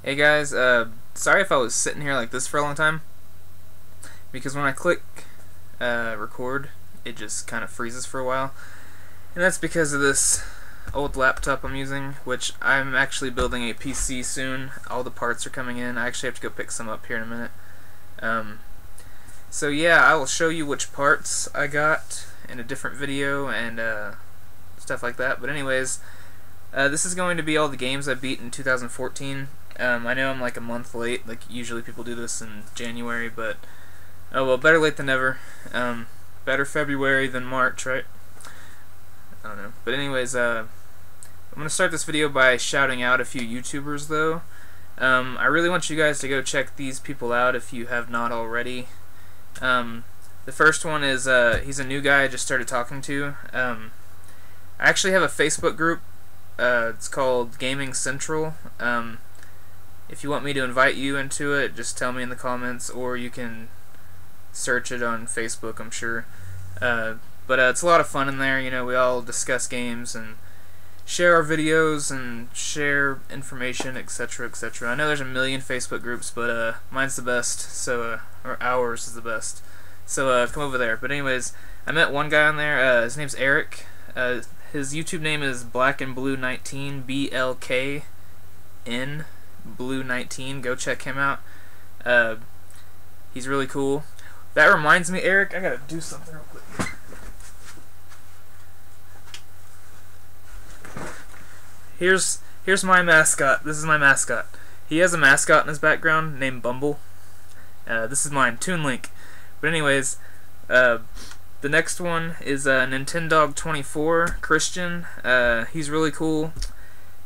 Hey guys, sorry if I was sitting here like this for a long time, because when I click record, it just kind of freezes for a while, and that's because of this old laptop I'm using, which I'm actually building a PC soon. All the parts are coming in. I actually have to go pick some up here in a minute. So yeah, I will show you which parts I got in a different video and stuff like that. But anyways, this is going to be all the games I beat in 2014. I know I'm like a month late, like usually people do this in January, but oh well, better late than never. Better February than March, right? I don't know. But anyways, I'm going to start this video by shouting out a few YouTubers though. I really want you guys to go check these people out if you have not already. The first one is, he's a new guy I just started talking to. I actually have a Facebook group. It's called Gaming Central. If you want me to invite you into it, just tell me in the comments, or you can search it on Facebook, I'm sure. But it's a lot of fun in there. You know, we all discuss games and share our videos and share information, etc., etc. I know there's a million Facebook groups, but mine's the best, so or ours is the best. So come over there. But anyways, I met one guy on there. His name's Eric. His YouTube name is blackandblue19, BLKN Blue19. Go check him out. He's really cool. That reminds me, Eric, I gotta do something real quick. Here's my mascot. This is my mascot. He has a mascot in his background named Bumble. This is mine, Toon Link. But anyways, the next one is Nintendog24, Christian. He's really cool.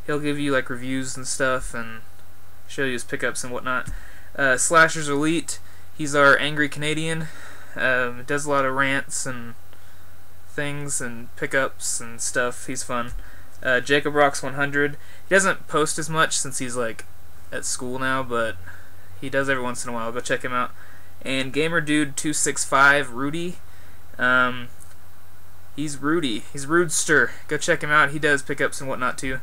He'll give you like reviews and stuff and show you his pickups and whatnot. Slashers Elite, he's our angry Canadian. Does a lot of rants and things and pickups and stuff. He's fun. Jacob Rocks 100. He doesn't post as much since he's like at school now, but he does every once in a while. Go check him out. And Gamer Dude 265, Rudy. He's Rudy. He's Rudester. Go check him out. He does pickups and whatnot too.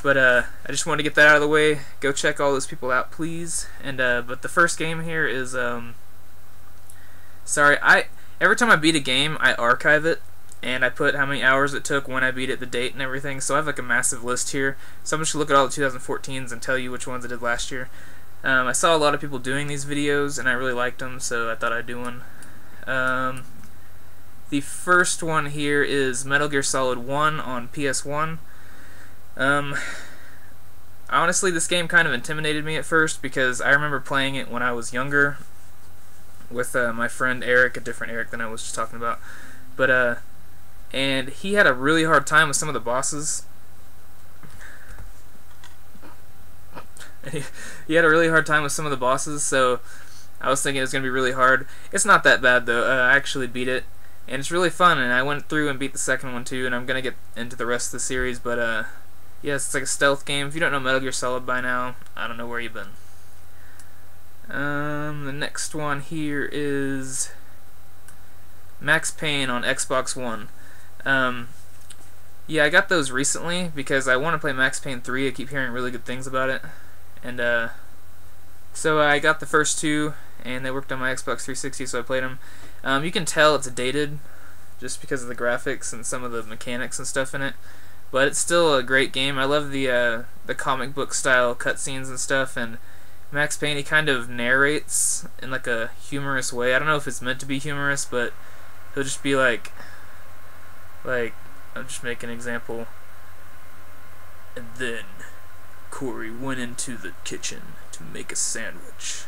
But I just wanted to get that out of the way. Go check all those people out, please. And but the first game here is sorry. Every time I beat a game, I archive it. And I put how many hours it took, when I beat it, the date, and everything. So I have like a massive list here. So I'm just going to look at all the 2014s and tell you which ones I did last year. I saw a lot of people doing these videos, and I really liked them, so I thought I'd do one. The first one here is Metal Gear Solid 1 on PS1. Honestly, this game kind of intimidated me at first, because I remember playing it when I was younger with my friend Eric, a different Eric than I was just talking about. But, and he had a really hard time with some of the bosses. He had a really hard time with some of the bosses, so I was thinking it was going to be really hard. It's not that bad, though. I actually beat it, and it's really fun, and I went through and beat the second one, too, and I'm going to get into the rest of the series, but, yes, it's like a stealth game. If you don't know Metal Gear Solid by now, I don't know where you've been. The next one here is Max Payne on Xbox One. Yeah, I got those recently because I want to play Max Payne 3. I keep hearing really good things about it. And so I got the first two, and they worked on my Xbox 360, so I played them. You can tell it's dated just because of the graphics and some of the mechanics and stuff in it. But it's still a great game. I love the comic book style cutscenes and stuff, and Max Payne, he kind of narrates in like a humorous way. I don't know if it's meant to be humorous, but he'll just be like I'll just make an example. And then Corey went into the kitchen to make a sandwich.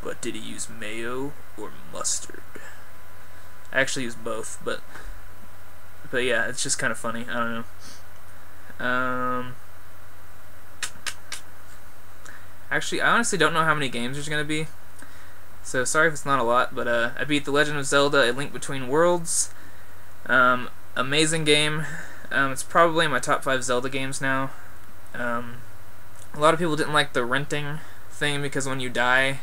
But did he use mayo or mustard? I actually used both, but yeah, it's just kind of funny. I don't know. Actually, I honestly don't know how many games there's gonna be, so sorry if it's not a lot. But I beat The Legend of Zelda: A Link Between Worlds. Amazing game. It's probably in my top 5 Zelda games now. A lot of people didn't like the renting thing because when you die,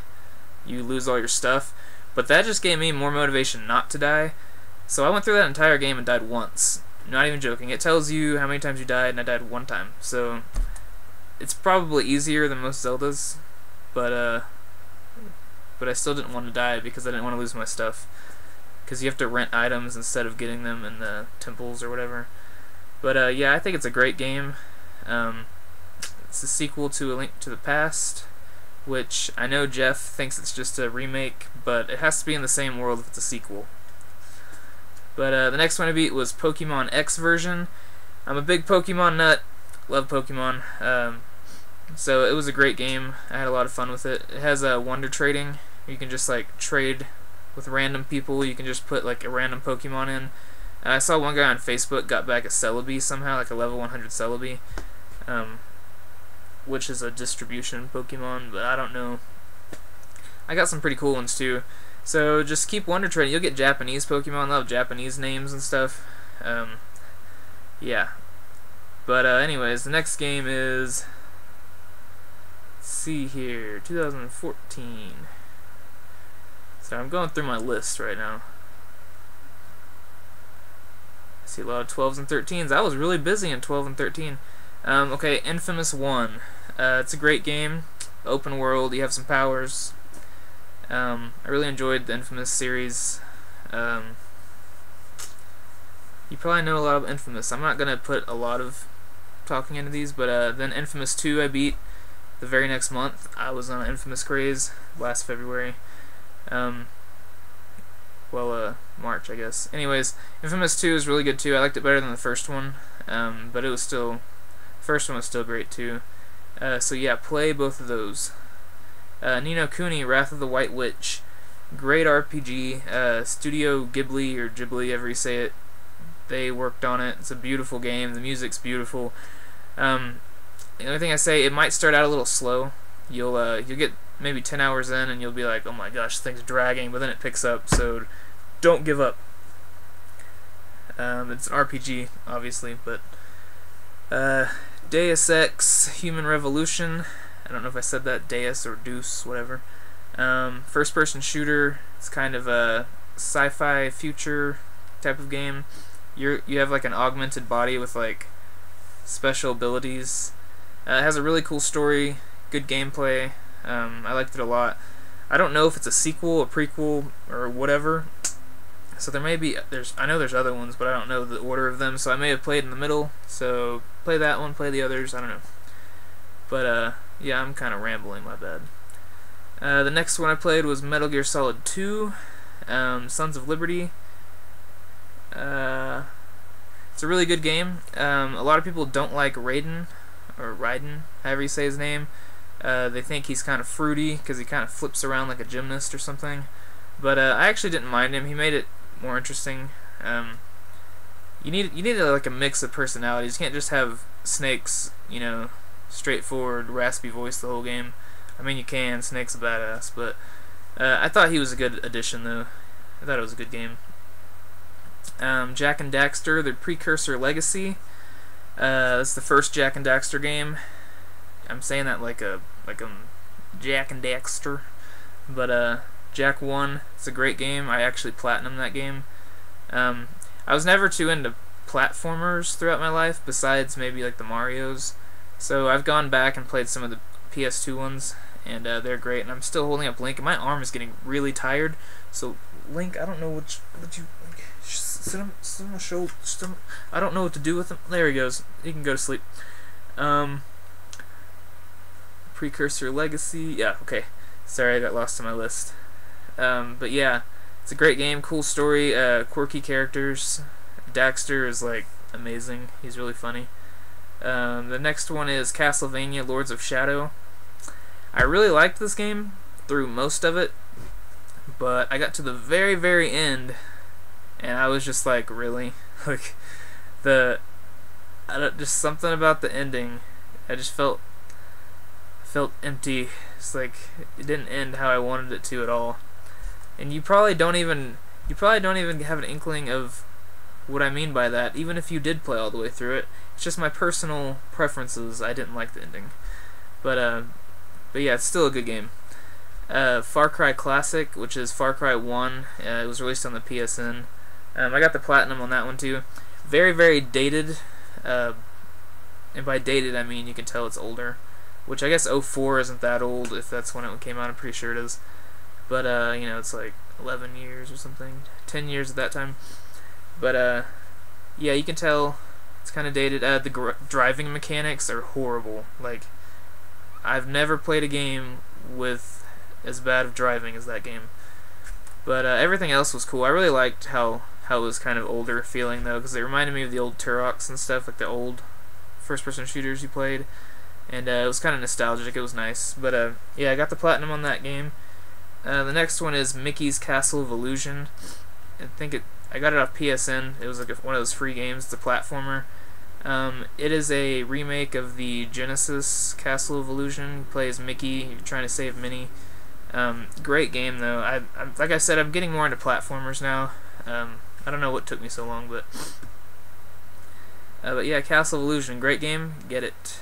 you lose all your stuff. But that just gave me more motivation not to die. So I went through that entire game and died once. Not even joking. It tells you how many times you died, and I died one time. So it's probably easier than most Zeldas, but I still didn't want to die because I didn't want to lose my stuff. Because you have to rent items instead of getting them in the temples or whatever. But yeah, I think it's a great game. It's a sequel to A Link to the Past, which I know Jeff thinks it's just a remake, but it has to be in the same world if it's a sequel. But the next one I beat was Pokemon X version. I'm a big Pokemon nut, love Pokemon, so it was a great game. I had a lot of fun with it. It has wonder trading. You can just like trade with random people. You can just put like a random Pokemon in. I saw one guy on Facebook got back a Celebi somehow, like a level 100 Celebi, which is a distribution Pokemon, but I don't know. I got some pretty cool ones too. So just keep wonder trading. You'll get Japanese Pokemon. They'll have Japanese names and stuff. Yeah. But anyways, the next game is, let's see here, 2014. So I'm going through my list right now. I see a lot of 12s and 13s. I was really busy in 12 and 13. Okay, Infamous 1. It's a great game. Open world. You have some powers. I really enjoyed the Infamous series. You probably know a lot of Infamous. I'm not going to put a lot of talking into these, but then Infamous 2 I beat the very next month. I was on an Infamous craze last February. March, I guess. Anyways, Infamous 2 is really good too. I liked it better than the first one, but it was still, the first one was still great too. So yeah, play both of those. Ni no Kuni, Wrath of the White Witch. Great RPG. Studio Ghibli, or Ghibli, however you say it, they worked on it. It's a beautiful game. The music's beautiful. The only thing I say, it might start out a little slow. You'll get maybe 10 hours in and you'll be like, oh my gosh, thing's dragging, but then it picks up, so don't give up. It's an RPG, obviously, but Deus Ex Human Revolution. I don't know if I said that, Deus or Deuce, whatever. First-person shooter. It's kind of a sci-fi future type of game. You have like an augmented body with like special abilities. It has a really cool story, good gameplay. I liked it a lot. I don't know if it's a sequel, a prequel, or whatever. So there may be, I know there's other ones, but I don't know the order of them. So I may have played in the middle. So play that one, play the others. I don't know. But yeah, I'm kind of rambling. My bad. The next one I played was Metal Gear Solid 2, Sons of Liberty. It's a really good game. A lot of people don't like Raiden, or Raiden, however you say his name. They think he's kind of fruity because he kind of flips around like a gymnast or something. But I actually didn't mind him. He made it more interesting. You need like a mix of personalities. You can't just have Snake's, you know, straightforward, raspy voice the whole game. I mean, you can. Snake's a badass, but I thought he was a good addition, though. I thought it was a good game. Jak and Daxter, the Precursor Legacy. That's the first Jak and Daxter game. I'm saying that like Jak and Daxter, but Jak 1. It's a great game. I actually platinumed that game. I was never too into platformers throughout my life, besides maybe like the Marios. So I've gone back and played some of the PS2 ones, and they're great. And I'm still holding up Link, and my arm is getting really tired. So Link, I don't know what you like, sit on my shoulder. I don't know what to do with him. There he goes. He can go to sleep. Precursor Legacy. Yeah, okay. Sorry, I got lost in my list. But yeah, it's a great game, cool story, quirky characters. Daxter is like amazing. He's really funny. The next one is Castlevania Lords of Shadow. I really liked this game through most of it, but I got to the very, very end, and I was just like, really? Like, just something about the ending. I just felt empty. It's like it didn't end how I wanted it to at all. And you probably don't even have an inkling of what I mean by that, even if you did play all the way through it. It's just my personal preferences. I didn't like the ending. But yeah, it's still a good game. Far Cry Classic, which is Far Cry 1. It was released on the PSN. I got the platinum on that one too. Very, very dated. And by dated, I mean you can tell it's older. which I guess '04 isn't that old if that's when it came out. I'm pretty sure it is. But you know, it's like 11 years or something, 10 years at that time. But yeah, you can tell it's kind of dated. The driving mechanics are horrible. Like, I've never played a game with as bad of driving as that game. But everything else was cool. I really liked how it was kind of older feeling, though, because it reminded me of the old Turoks and stuff, like the old first-person shooters you played. And it was kind of nostalgic. It was nice. But yeah, I got the platinum on that game. The next one is Mickey's Castle of Illusion. I got it off PSN. It was like one of those free games. It's a platformer. It is a remake of the Genesis Castle of Illusion. You play as Mickey. You're trying to save Minnie. Great game, though. Like I said, I'm getting more into platformers now. I don't know what took me so long, but yeah, Castle of Illusion, great game. Get it.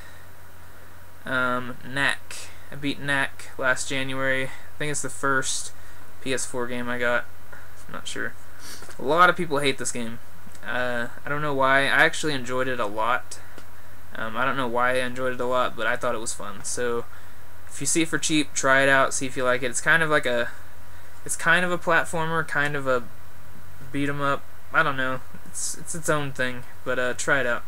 Knack. I beat Knack last January. I think it's the first PS4 game I got. I'm not sure. A lot of people hate this game. I don't know why. I actually enjoyed it a lot. I don't know why I enjoyed it a lot, but I thought it was fun. So if you see it for cheap, try it out, see if you like it. It's kind of a platformer, kind of a beat 'em up. I don't know. It's its own thing, but try it out.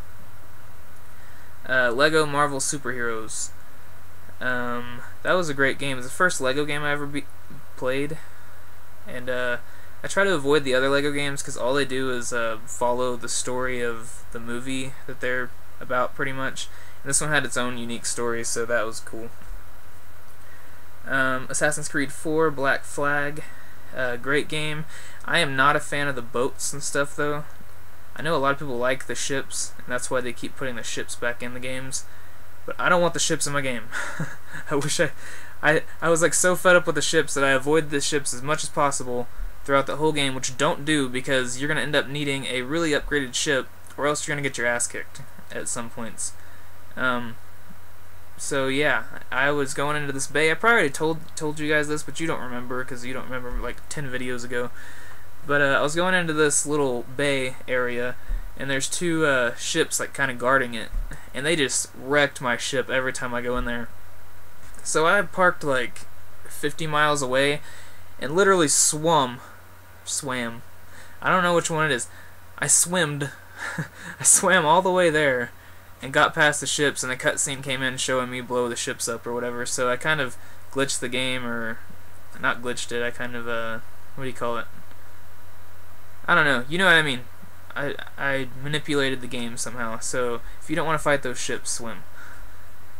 Lego Marvel Superheroes. That was a great game. It was the first Lego game I ever played, and I try to avoid the other Lego games because all they do is follow the story of the movie that they're about, pretty much. And this one had its own unique story, so that was cool. Assassin's Creed 4 Black Flag. Great game. I am not a fan of the boats and stuff, though. I know a lot of people like the ships, and that's why they keep putting the ships back in the games. But I don't want the ships in my game. I wish I was like so fed up with the ships that I avoid the ships as much as possible throughout the whole game, which don't do, because you're going to end up needing a really upgraded ship, or else you're going to get your ass kicked at some points. So yeah, I was going into this bay. I probably already told you guys this, but you don't remember because you don't remember like 10 videos ago. But I was going into this little bay area, and there's two ships like kind of guarding it, and they just wrecked my ship every time I go in there. So I parked like 50 miles away and literally swam. I don't know which one it is. I swam all the way there and got past the ships, and the cutscene came in showing me blow the ships up or whatever. So I kind of glitched the game, or not glitched it. I kind of what do you call it? I don't know. You know what I mean. I manipulated the game somehow. So if you don't want to fight those ships, swim.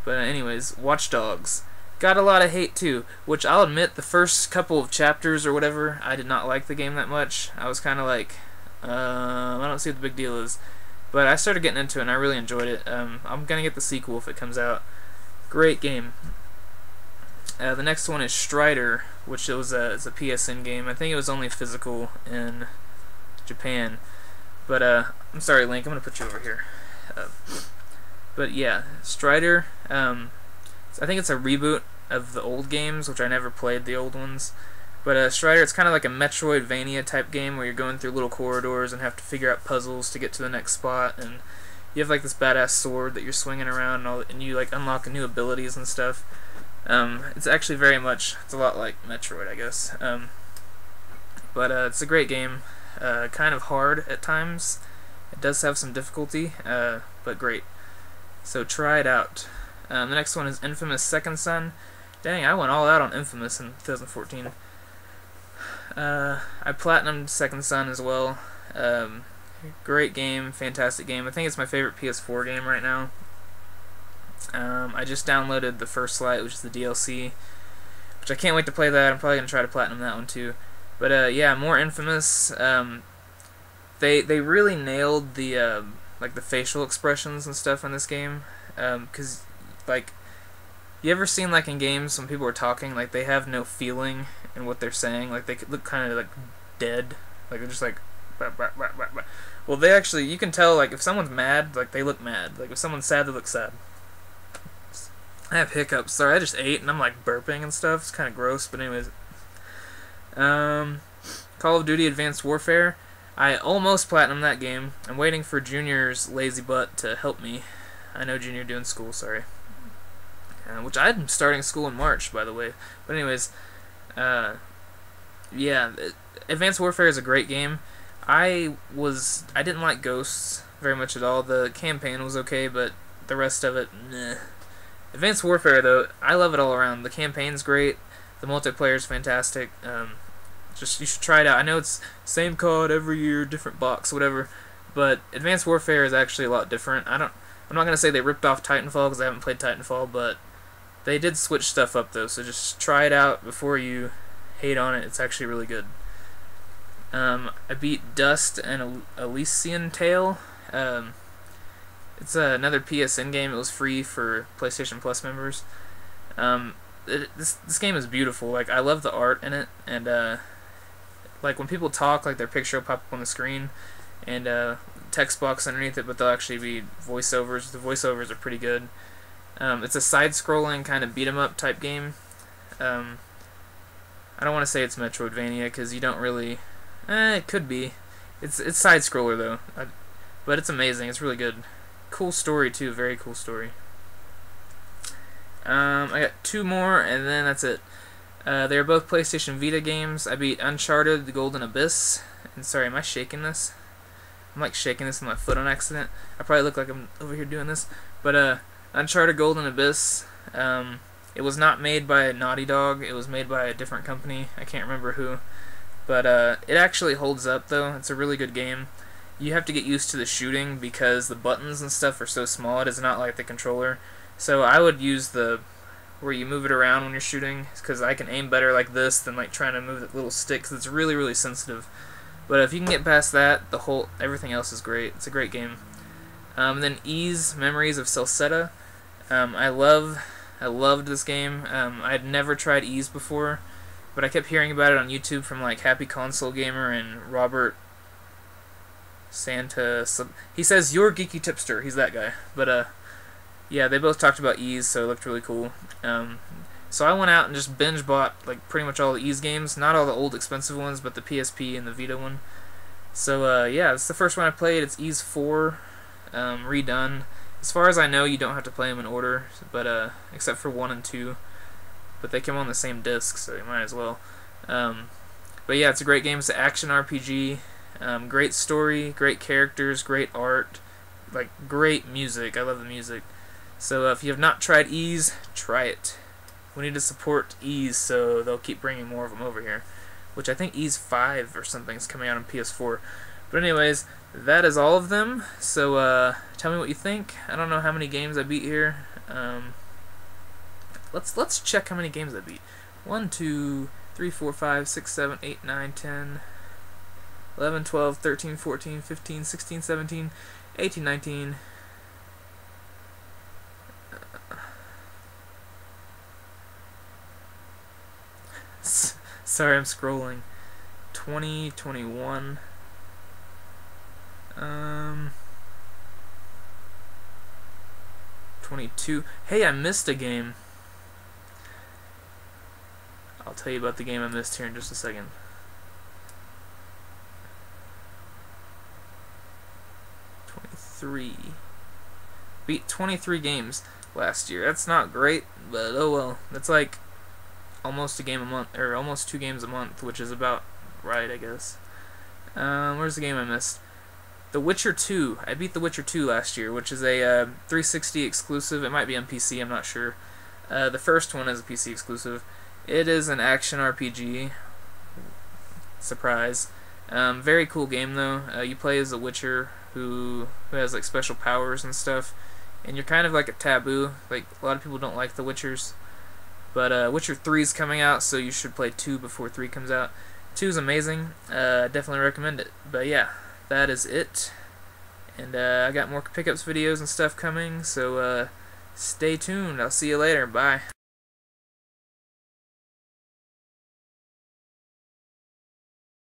But anyways, Watch Dogs. Got a lot of hate too, which I'll admit the first couple of chapters or whatever, I did not like the game that much. I was kind of like, I don't see what the big deal is. But I started getting into it and I really enjoyed it. I'm going to get the sequel if it comes out. Great game. The next one is Strider, which it's a PSN game. I think it was only physical in Japan. But I'm sorry, Link, I'm going to put you over here. But yeah, Strider, I think it's a reboot of the old games, which I never played the old ones. But Strider, it's kind of like a Metroidvania type game where you're going through little corridors and have to figure out puzzles to get to the next spot. And you have like this badass sword that you're swinging around, and you like unlock new abilities and stuff. It's actually it's a lot like Metroid, I guess. But it's a great game. Kind of hard at times. It does have some difficulty, but great. So try it out. The next one is Infamous Second Son. Dang, I went all out on Infamous in 2014. I platinumed Second Son as well. Great game, fantastic game. I think it's my favorite PS4 game right now. I just downloaded the First Light, which is the DLC, which I can't wait to play that. I'm probably going to try to platinum that one too. But yeah, more Infamous. They really nailed the like the facial expressions and stuff in this game. 'Cause like, you ever seen like in games when people are talking, like they have no feeling in what they're saying, like they could look kind of like dead, like they're just like bah, bah, bah, bah, bah. Well, they actually, you can tell like if someone's mad, like they look mad, like if someone's sad, they look sad. I have hiccups. Sorry, I just ate and I'm like burping and stuff. It's kind of gross, but anyways. Call of Duty Advanced Warfare. I almost platinumed that game. I'm waiting for Junior's lazy butt to help me. I know Junior doing school, sorry. which I'm starting school in March, by the way. But anyways, yeah, Advanced Warfare is a great game. I didn't like Ghosts very much at all. The campaign was okay, but the rest of it, meh. Advanced Warfare, though, I love it all around. The campaign's great. The multiplayer is fantastic. Just you should try it out. I know it's same COD every year, different box, whatever. But Advanced Warfare is actually a lot different. I'm not gonna say they ripped off Titanfall because I haven't played Titanfall, but they did switch stuff up though. So just try it out before you hate on it. It's actually really good. I beat Dust and Elysian Tale. It's another PSN game. It was free for PlayStation Plus members. This game is beautiful. Like, I love the art in it, and like when people talk, like their picture will pop up on the screen, and text box underneath it, but they'll actually be voiceovers. The voiceovers are pretty good. It's a side-scrolling kind of beat-em-up type game. I don't want to say it's Metroidvania because you don't really. It could be. It's side-scroller though, but it's amazing. It's really good. Cool story too. Very cool story. I got two more, and then that's it. They're both PlayStation Vita games. I beat Uncharted: The Golden Abyss. And sorry, am I shaking this? I'm like shaking this on my foot on accident. I probably look like I'm over here doing this. But Uncharted: Golden Abyss. It was not made by Naughty Dog. It was made by a different company. I can't remember who. But it actually holds up though. It's a really good game. You have to get used to the shooting because the buttons and stuff are so small. It is not like the controller. So I would use the where you move it around when you're shooting, because I can aim better like this than like trying to move the little stick, 'cause it's really, really sensitive. But if you can get past that, everything else is great. It's a great game. Then Ys Memories of Celceta. I loved this game. I had never tried Ys before, but I kept hearing about it on YouTube from like Happy Console Gamer and Robert Santa. He says "You're Geeky Tipster." He's that guy. But yeah, they both talked about Ys, so it looked really cool. So I went out and just binge bought like pretty much all the Ys games, not all the old expensive ones, but the PSP and the Vita one. So yeah, it's the first one I played. It's Ys 4, redone. As far as I know, you don't have to play them in order, but except for 1 and 2. But they come on the same disc, so you might as well. But yeah, it's a great game. It's an action RPG. Great story, great characters, great art, like great music. I love the music. So if you have not tried Ys, try it. We need to support Ys, so they'll keep bringing more of them over here. Which I think Ys 5 or something is coming out on PS4. But anyways, that is all of them. So tell me what you think. I don't know how many games I beat here. Let's check how many games I beat. 1, 2, 3, 4, 5, 6, 7, 8, 9, 10, 11, 12, 13, 14, 15, 16, 17, 18, 19. Sorry, I'm scrolling. 20, 21. 22. Hey, I missed a game. I'll tell you about the game I missed here in just a second. 23. Beat 23 games last year. That's not great, but oh well. That's like almost a game a month, or almost 2 games a month, which is about right, I guess. Where's the game I missed? The Witcher 2. I beat The Witcher 2 last year, which is a 360 exclusive. It might be on PC, I'm not sure. The first one is a PC exclusive. It is an action RPG. Surprise. Very cool game though. You play as a Witcher who has like special powers and stuff, and you're kind of like a taboo. Like a lot of people don't like the Witchers. But Witcher 3 is coming out, so you should play 2 before 3 comes out. 2 is amazing. Definitely recommend it. But yeah, that is it. And I got more pickups videos and stuff coming, so stay tuned. I'll see you later. Bye.